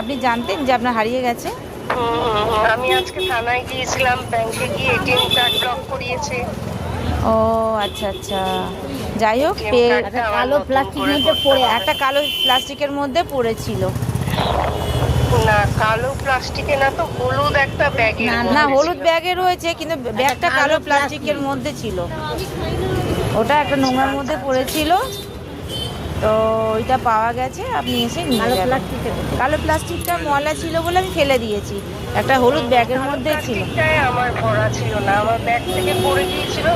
আপনি জানতেন যে আপনার হারিয়ে গেছে? আমি আজকে থানায় গিয়েছিলাম, ব্যাংকে গিয়ে এটিএম কার্ড ব্লক করিয়েছে। ও আচ্ছা আচ্ছা, যাই হোক একটা কালো প্লাস্টিকের মধ্যে পড়ে, একটা কালো প্লাস্টিকের মধ্যে পড়েছিল। না কালো প্লাস্টিকে না তো, হলুদ একটা ব্যাগে। না হলুদ ব্যাগে রয়েছে, কিন্তু ব্যাগটা কালো প্লাস্টিকের মধ্যে ছিল। ওটা একটা নোংরার মধ্যে পড়েছিল, তো ওইটা পাওয়া গেছে। আপনি এসে নিয়ে যাবেন। কালো প্লাস্টিকটা ময়লা ছিল বলে আমি ফেলে দিয়েছি, একটা হলুদ ব্যাগের মধ্যে ছিল। আমার ভরা ছিল না, আমার ব্যাগ থেকে পড়ে গিয়েছিল,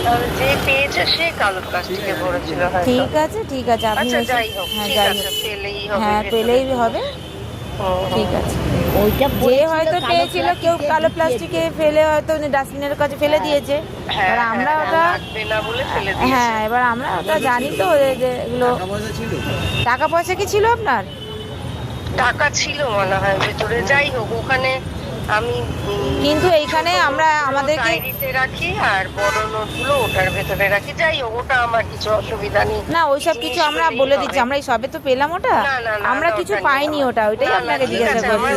তাহলে যে পেয়েছে সে কালো প্লাস্টিকে ভরেছিল। ঠিক আছে ঠিক আছে, আপনি যাই হোক, হ্যাঁ ঠিক যাই আছে, হোক, পেলেই হবে। হ্যাঁ পেলেই হবে, ঠিক আছে। ওইটা যে হয়তো পেয়েছিল, কেউ কালো প্লাস্টিকে ফেলে হয়তো ডাস্টবিনের কাছে ফেলে দিয়েছে। এবার আমরা ওটা হ্যাঁ, এবার আমরা ওটা জানি তো যে এগুলো। টাকা পয়সা কি ছিল আপনার? টাকা ছিল মনে হয় ভেতরে, যাই হোক ওখানে আমি কিন্তু এইখানে আমরা আমাদেরকে ডায়েরিতে রাখি, আর বড় নোটগুলো ওটার ভেতরে রাখি। যাই হোক, ওটা আমার কিছু অসুবিধা নেই। না ওইসব কিছু আমরা বলে দিচ্ছি, আমরা এই সবে তো পেলাম ওটা, আমরা কিছু পাইনি ওটা, ওইটাই আপনাকে জিজ্ঞাসা করছি।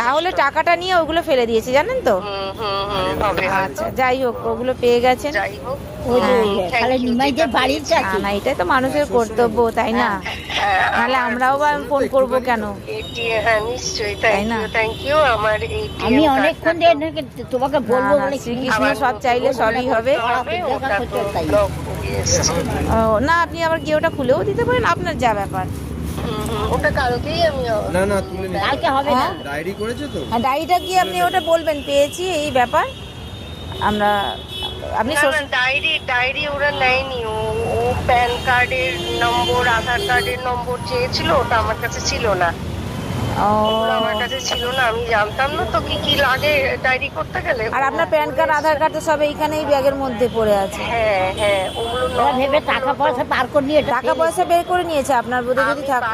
তাহলে টাকাটা নিয়ে ওগুলো ফেলে দিয়েছি, জানেন তো। আচ্ছা যাই হোক, ওগুলো পেয়ে গেছেন। না এটাই তো মানুষের কর্তব্য, তাই না? নাহলে আমরাও বা ফোন করবো কেন, তাই না? আমি অনেকক্ষণ তোমাকে বলবো বলে শ্রীকৃষ্ণ সব চাইলে সবই হবে। ও না, আপনি আবার গিয়ে ওটা খুলেও দিতে পারেন, আপনার যা ব্যাপার। ওটা কালকেই আমি কালকে হবে না। ডায়েরি করেছে তো, ডায়েরিটা গিয়ে আপনি ওটা বলবেন পেয়েছি এই ব্যাপার। আমরা আপনি ডায়েরি ওরা নেয়নি। ও প্যান কার্ডের নম্বর, আধার কার্ডের নম্বর চেয়েছিল, ওটা আমার কাছে ছিল না। আমার কাছে ছিল না, আমি জানতাম না তো কি কি লাগে ডায়েরি করতে গেলে। আর আপনার প্যান কার্ড আধার কার্ড তো সব এইখানেই ব্যাগের মধ্যে পড়ে আছে। হ্যাঁ হ্যাঁ, ওগুলো ভেবে টাকা পয়সা বার করে নিয়ে টাকা পয়সা বের করে নিয়েছে আপনার বোধ যদি থাকে।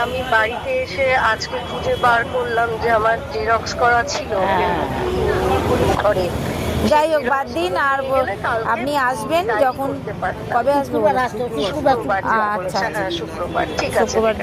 আমি বাড়িতে এসে আজকে খুঁজে বার করলাম যে আমার জেরক্স করা ছিল ঘরে। যাই হোক বাদ দিন, আর আপনি আসবেন যখন, কবে আসবেন? শুক্রবার। আচ্ছা শুক্রবার, ঠিক আছে। শুক্রবার।